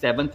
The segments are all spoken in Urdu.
7th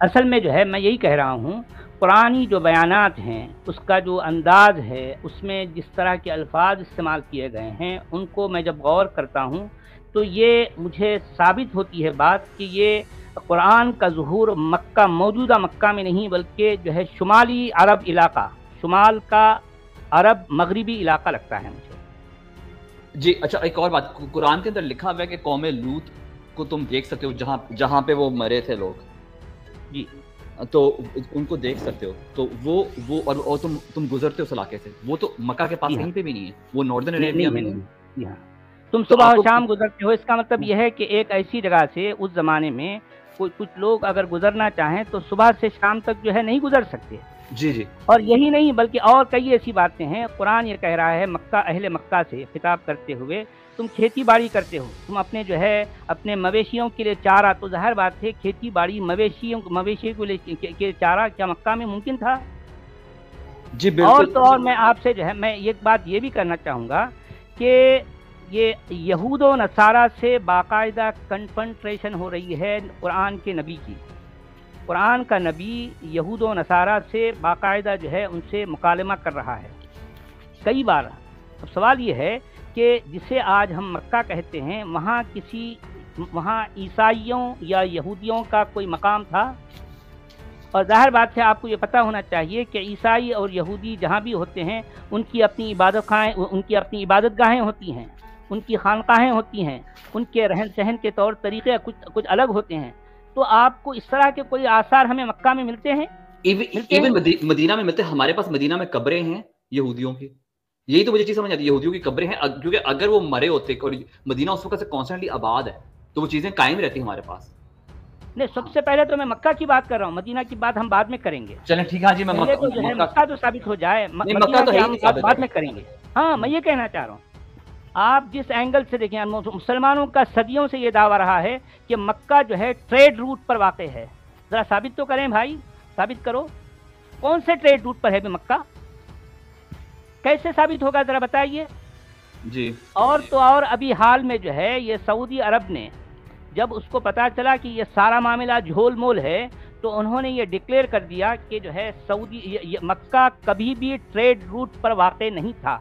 اصل میں جو ہے میں یہی کہہ رہا ہوں، قرآنی جو بیانات ہیں اس کا جو انداز ہے، اس میں جس طرح کے الفاظ استعمال کیے گئے ہیں، ان کو میں جب غور کرتا ہوں تو یہ مجھے ثابت ہوتی ہے بات کہ یہ قرآن کا ظہور مکہ، موجودہ مکہ میں نہیں بلکہ جو ہے شمالی عرب علاقہ، شمال کا عرب مغربی علاقہ لگتا ہے مجھے۔ جی اچھا، ایک اور بات، قرآن کے اندر لکھا ہوا ہے کہ قوم لوط کو تم دیکھ سکتے ہو جہاں پہ وہ مرے تھے لوگ، جی تو ان کو دیکھ سکتے ہو، تو وہ اور تم گزرتے ہو اس علاقے سے، وہ تو مکہ کے پاس جی ہاں، کہیں پہ بھی نہیں ہے، وہ ناردرن نہیں عربیہ نہیں ہے، میں نہیں نہیں، ہے۔ جی ہاں، تم تو صبح آپ اور کو شام گزرتے ہو، اس کا مطلب یہ ہے کہ ایک ایسی جگہ سے اس زمانے میں کچھ لوگ اگر گزرنا چاہیں تو صبح سے شام تک جو ہے نہیں گزر سکتے۔ جی جی اور یہی نہیں بلکہ اور کئی ایسی باتیں ہیں، قرآن یہ کہہ رہا ہے مکہ، اہل مکہ سے خطاب کرتے ہوئے، تم کھیتی باڑی کرتے ہو، تم اپنے جو ہے اپنے مویشیوں کے لیے چارہ، تو ظاہر بات ہے کھیتی باڑی مویشی کے چارہ کیا مکہ میں ممکن تھا؟ جی اور بالکل تو اور میں آپ سے جو ہے میں ایک بات یہ بھی کرنا چاہوں گا کہ یہ یہود و نصارہ سے باقاعدہ کنفنٹریشن ہو رہی ہے قرآن کے نبی کی۔ قرآن کا نبی یہود و نصارہ سے باقاعدہ جو ہے ان سے مکالمہ کر رہا ہے کئی بار۔ اب سوال یہ ہے کہ جسے آج ہم مکہ کہتے ہیں، وہاں عیسائیوں یا یہودیوں کا کوئی مقام تھا؟ اور ظاہر بات ہے آپ کو یہ پتہ ہونا چاہیے کہ عیسائی اور یہودی جہاں بھی ہوتے ہیں ان کی اپنی عبادت گاہیں ہوتی ہیں، ان کی خانقاہیں ہوتی ہیں، ان کے رہن سہن کے طور طریقے کچھ الگ ہوتے ہیں۔ تو آپ کو اس طرح کے کوئی آثار ہمیں مکہ میں ملتے ہیں؟ ایون مدینہ میں ملتے ہیں، ہمارے پاس مدینہ میں قبریں ہیں یہودیوں کی، یہی تو مجھے چیز سمجھ آتی ہے، یہودیوں کی قبریں ہیں، کیونکہ اگر وہ مرے ہوتے اور مدینہ اس وقت سے کانسٹنٹلی آباد ہے تو وہ چیزیں قائم رہتی ہمارے پاس۔ نہیں، سب سے پہلے تو میں مکہ کی بات کر رہا ہوں، مدینہ کی بات ہم بعد میں کریں گے۔ چلیں ٹھیک ہے جی، میں پہلے تو جو ہے مکہ تو ثابت ہو جائے، نہیں، مکہ مدینہ تو کی ہے ہی ہم نہیں بات ثابت بعد ہے۔ میں کریں گے۔ ہاں میں یہ کہنا چاہ رہا ہوں، آپ جس اینگل سے دیکھیں، مسلمانوں کا صدیوں سے یہ دعویٰ رہا ہے کہ مکہ جو ہے ٹریڈ روٹ پر واقع ہے۔ ذرا ثابت تو کریں بھائی، ثابت کرو کون سے ٹریڈ روٹ پر ہے مکہ؟ کیسے ثابت ہوگا ذرا بتائیے۔ جی اور تو اور ابھی حال میں جو ہے یہ سعودی عرب نے جب اس کو پتا چلا کہ یہ سارا معاملہ جھول مول ہے تو انہوں نے یہ ڈکلیئر کر دیا کہ جو ہے مکہ کبھی بھی ٹریڈ روٹ پر واقع نہیں تھا۔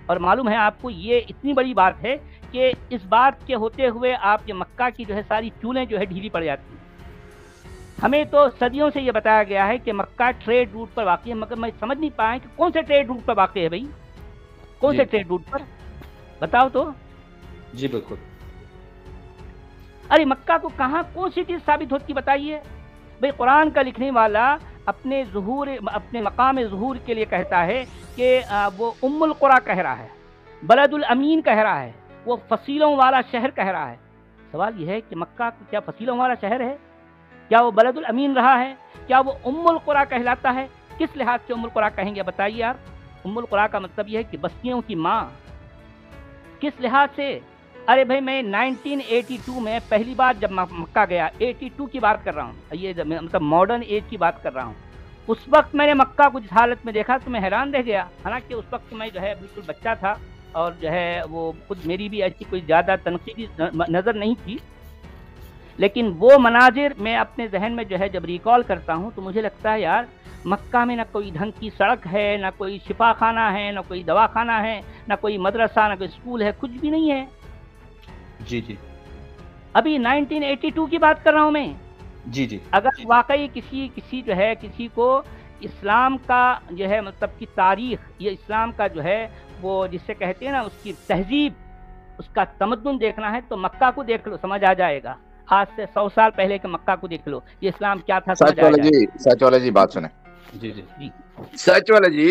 اور معلوم ہے آپ کو یہ اتنی بڑی بات ہے کہ اس بات کے ہوتے ہوئے آپ یہ مکہ کی جو ہے ساری چولیں جو ہے ڈھیلی پڑ جاتی ہیں۔ ہمیں تو صدیوں سے یہ بتایا گیا ہے کہ مکہ ٹریڈ روٹ پر واقع ہے، مگر میں سمجھ نہیں پایا کہ کون سے ٹریڈ روٹ پر واقع ہے بھائی، کون سے ٹریڈ روٹ پر بتاؤ تو۔ جی بالکل، ارے مکہ کو کہاں کون سی چیز ثابت ہوتی بتائیے بھائی۔ قرآن کا لکھنے والا اپنے مقام ظہور کے لیے کہتا ہے کہ وہ ام القریٰ کہہ رہا ہے، بلد الامین کہہ رہا ہے، وہ فصیلوں والا شہر کہہ رہا ہے۔ سوال یہ ہے کہ مکہ کیا فصیلوں والا شہر ہے؟ کیا وہ بلد الامین رہا ہے؟ کیا وہ ام القریٰ کہلاتا ہے؟ کس لحاظ سے ام القریٰ کہیں گے بتائیے آپ؟ ام القریٰ کا مطلب یہ ہے کہ بستیوں کی ماں۔ کس لحاظ سے؟ ارے بھائی میں 1982 میں پہلی بار جب مکہ گیا، 82 کی بات کر رہا ہوں، یہ مطلب ماڈرن ایج کی بات کر رہا ہوں، اس وقت میں نے مکہ کو جس حالت میں دیکھا تو میں حیران رہ گیا۔ حالانکہ اس وقت میں جو ہے بالکل بچہ تھا اور جو ہے وہ خود میری بھی ایسی کوئی زیادہ تنقیدی نظر نہیں تھی، لیکن وہ مناظر میں اپنے ذہن میں جو ہے جب ریکال کرتا ہوں تو مجھے لگتا ہے یار مکہ میں نہ کوئی ڈھنگ کی سڑک ہے، نہ کوئی شفا خانہ ہے، نہ کوئی دواخانہ ہے، نہ کوئی مدرسہ، نہ کوئی اسکول ہے، کچھ بھی نہیں ہے۔ جی جی ابھی 1982 کی بات کر رہا ہوں میں۔ جی جی اگر واقعی کسی جو ہے کسی کو اسلام کا جو ہے مطلب کی تاریخ، یہ اسلام کا جو ہے وہ جس سے کہتے ہیں نا اس کی تہذیب، اس کا تمدن دیکھنا ہے تو مکہ کو دیکھ لو، سمجھ آ جائے گا۔ آج سے 100 سال پہلے کے مکہ کو دیکھ لو، یہ اسلام کیا تھا سمجھ آ جائے گا۔ سچ والے جی بات سنیں۔ جی جی جی سچ والے جی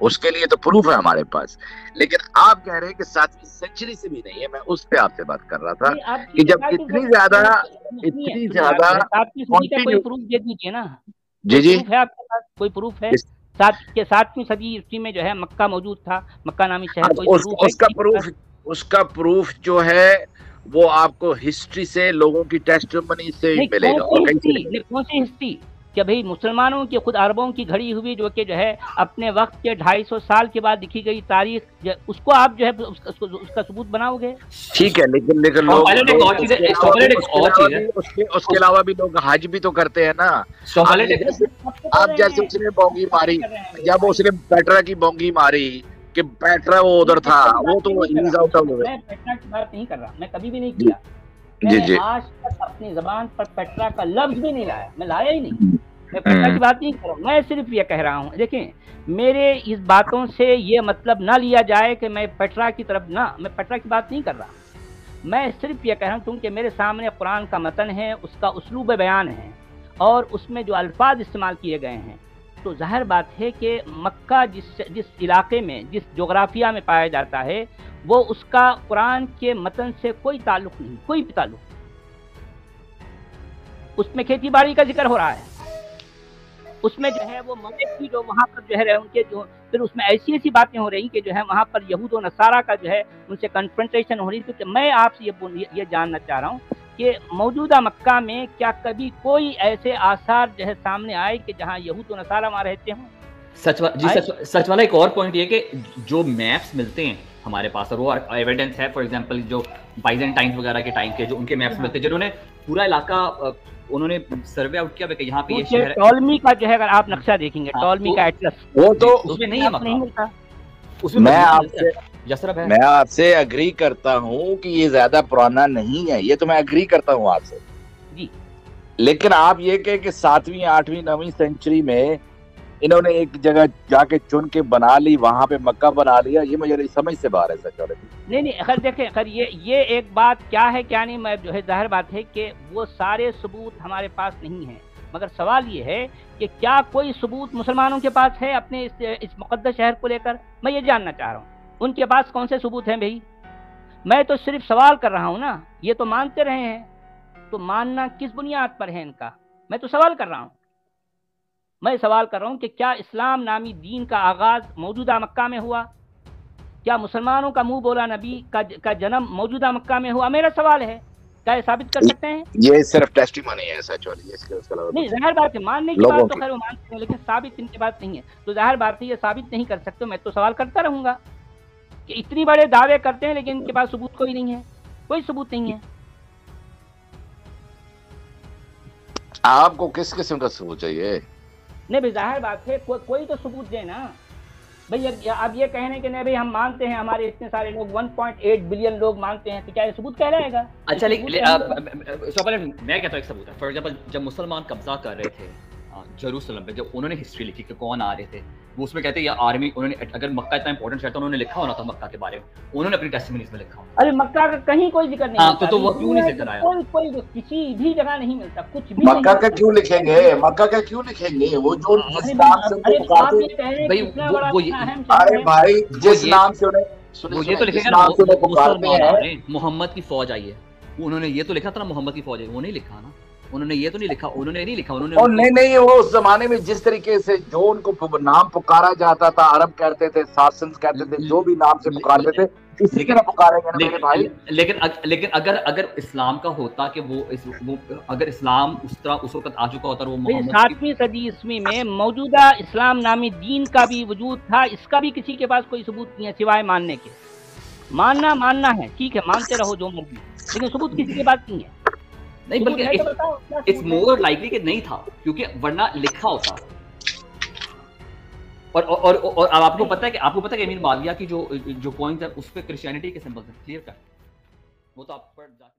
اس کے لیے تو پروف ہے ہمارے پاس. لیکن آپ کہہ رہے ہیں کہ 7ویں سینچری سے بھی نہیں ہے. میں اس پہ آپ سے بات کر رہا تھا کہ جب اتنی زیادہ کوئی پروف دے دیجیے نا. جی جی پروف ہے آپ کے پاس؟ کوئی پروف ہے 7ویں صدی عیسوی میں جو ہے مکہ موجود تھا، مکہ نامی شہر؟ اس کا پروف جو ہے وہ آپ کو ہسٹری سے، لوگوں کی ٹیسٹمنی سے ملے گا. کون سی ہسٹری؟ کہ بھئی مسلمانوں کی، خود عربوں کی گھڑی ہوئی جو کہ جو ہے اپنے وقت کے 250 سال کے بعد لکھی گئی تاریخ، اس کو آپ جو ہے اس کا ثبوت بناؤ گے؟ ٹھیک ہے، لیکن لوگ اس کے علاوہ بھی لوگ حج بھی تو کرتے ہیں نا. آپ جیسے اس نے بونگی ماری، جب اس نے پیٹرا کی بونگی ماری کہ پیٹرا وہ ادھر تھا، وہ تو میں پیٹرا کی بات نہیں کر رہا، میں کبھی بھی نہیں کیا. میں نے آج تک اپنی زبان پر پیٹرا کا لفظ بھی نہیں لایا، میں لایا ہی نہیں. میں پیٹرا کی بات نہیں کر رہا ہوں، میں صرف یہ کہہ رہا ہوں. دیکھیں، میرے اس باتوں سے یہ مطلب نہ لیا جائے کہ میں پیٹرا کی طرف، نہ، میں پیٹرا کی بات نہیں کر رہا. میں صرف یہ کہہ رہا ہوں کیونکہ میرے سامنے قرآن کا متن ہے، اس کا اسلوب بیان ہے اور اس میں جو الفاظ استعمال کیے گئے ہیں، تو ظاہر بات ہے کہ مکہ جس علاقے میں، جس جغرافیہ میں پایا جاتا ہے، وہ اس کا قرآن کے متن سے کوئی تعلق نہیں، کوئی بھی تعلق. اس میں کھیتی باڑی کا ذکر ہو رہا ہے، اس میں جو ہے وہ ممالک کی جو وہاں پر جو ہے ان کے جو، پھر اس میں ایسی ایسی باتیں ہو رہی کہ جو ہے وہاں پر یہود و نصارہ کا جو ہے ان سے کنفرنٹیشن ہو رہی. تو میں آپ سے یہ جاننا چاہ رہا ہوں کہ موجودہ مکہ میں کیا کبھی کوئی ایسے آثار جو ہے سامنے آئے کہ جہاں یہود و نصارہ وہاں رہتے ہوں؟ سچ والا ایک اور پوائنٹ یہ کہ جو میپس ملتے ہیں ہمارے پاس، اور وہ ایویڈنس ہے، فار ایگزامپل جو بائزنٹائنز وغیرہ کے ٹائم کے جو ان کے میپس ملتے ہیں، جنہوں نے پورا علاقہ انہوں نے سروے آؤٹ کیا کہ یہاں پہ یہ شہر ہے. ٹولمی کا جو ہے اگر آپ نقشہ دیکھیں گے، ٹولمی کا ایٹلس، وہ تو اس میں نہیں ہے نہیں ملتا. میں آپ سے اگری کرتا ہوں کہ یہ زیادہ پرانا نہیں ہے، یہ تو میں اگری کرتا ہوں آپ سے جی. لیکن آپ یہ کہ 7ویں 8ویں 9ویں سینچری میں انہوں نے ایک جگہ جا کے چن کے بنا لی، وہاں پہ مکہ بنا لیا، یہ مجھے سمجھ سے باہر ہے. سچ نہیں، خیر دیکھیں، خیر یہ ایک بات کیا ہے کیا نہیں، میں جو ہے ظاہر بات ہے کہ وہ سارے ثبوت ہمارے پاس نہیں ہیں، مگر سوال یہ ہے کہ کیا کوئی ثبوت مسلمانوں کے پاس ہے اپنے اس مقدس شہر کو لے کر؟ میں یہ جاننا چاہ رہا ہوں ان کے پاس کون سے ثبوت ہیں بھائی. میں تو صرف سوال کر رہا ہوں نا، یہ تو مانتے رہے ہیں، تو ماننا کس بنیاد پر ہے ان کا؟ میں تو سوال کر رہا ہوں. میں سوال کر رہا ہوں کہ کیا اسلام نامی دین کا آغاز موجودہ مکہ میں ہوا؟ کیا مسلمانوں کا منہ بولا نبی کا جنم موجودہ مکہ میں ہوا؟ میرا سوال ہے، کیا یہ ثابت کر سکتے ہیں؟ یہ صرف ٹیسٹیمونی ہے سچ والی، نہیں، ظاہر بات ہے ماننے کی بات تو خیر وہ مانتے ہیں، لیکن ثابت ان کی بات نہیں ہے. تو ظاہر بات ہے یہ ثابت نہیں کر سکتے. میں تو سوال کرتا رہوں گا کہ اتنی بڑے دعوے کرتے ہیں لیکن ان کے پاس ثبوت کوئی نہیں ہے، کوئی ثبوت نہیں ہے. آپ کو کس قسم کا ثبوت چاہیے؟ نہیں بھائی، ظاہر بات ہے کوئی تو ثبوت دے نا بھائی. اب یہ کہنے کہ نہیں بھائی ہم مانتے ہیں، ہمارے اتنے سارے لوگ 1.8 بلین لوگ مانتے ہیں، تو کیا یہ ثبوت کہلائے گا؟ اچھا میں کہتا ہوں ایک ثبوت ہے. فار ایگزامپل جب مسلمان قبضہ کر رہے تھے جیروسلم پہ، جب انہوں نے ہسٹری لکھی کہ کون آ رہے تھے، وہ اس میں کہتے ہیں یہ آرمی، انہوں نے اگر مکہ اتنا امپورٹنٹ شہر تھا انہوں نے لکھا ہونا تھا مکہ کے بارے میں، انہوں نے اپنی ٹیسٹیمنیز میں لکھا ہونا. ارے مکہ کا کہیں کوئی ذکر نہیں ملتا، تو وہ کیوں نہیں ذکر آیا؟ کوئی کسی بھی جگہ نہیں ملتا، کچھ بھی. مکہ کا کیوں لکھیں گے؟ مکہ کا کیوں لکھیں گے؟ وہ جو جس نام سے ارے بھائی جس نام سے انہیں یہ تو لکھے گا محمد کی فوج آئی ہے، انہوں نے یہ تو لکھا تھا نا محمد کی فوج آئی، وہ نہیں لکھا نا، انہوں نے یہ تو نہیں لکھا، انہوں نے نہیں لکھا، انہوں نے نہیں وہ اس زمانے میں جس طریقے سے جو ان کو نام پکارا جاتا تھا، عرب کہتے تھے، ساسنز کہتے تھے، جو بھی نام سے پکارتے تھے اسی طرح پکارے گے میرے بھائی. لیکن اگر اسلام کا ہوتا کہ وہ اگر اسلام اس طرح اس وقت آ چکا ہوتا، وہ 7ویں صدی عیسوی میں موجودہ اسلام نامی دین کا بھی وجود تھا، اس کا بھی کسی کے پاس کوئی ثبوت نہیں ہے سوائے ماننے کے. ماننا ہے، ٹھیک ہے، مانتے رہو جو مرضی، لیکن ثبوت کسی کے پاس نہیں ہے. نہیں بلکہ اٹس مور لائکلی کہ نہیں تھا، کیونکہ ورنہ لکھا ہوتا. اور آپ کو پتہ ہے کہ امیر معاویہ کی جو پوائنٹ ہے اس پہ کرسچینٹی کے سمبلز ہیں، کلیئر کٹ، وہ تو آپ پر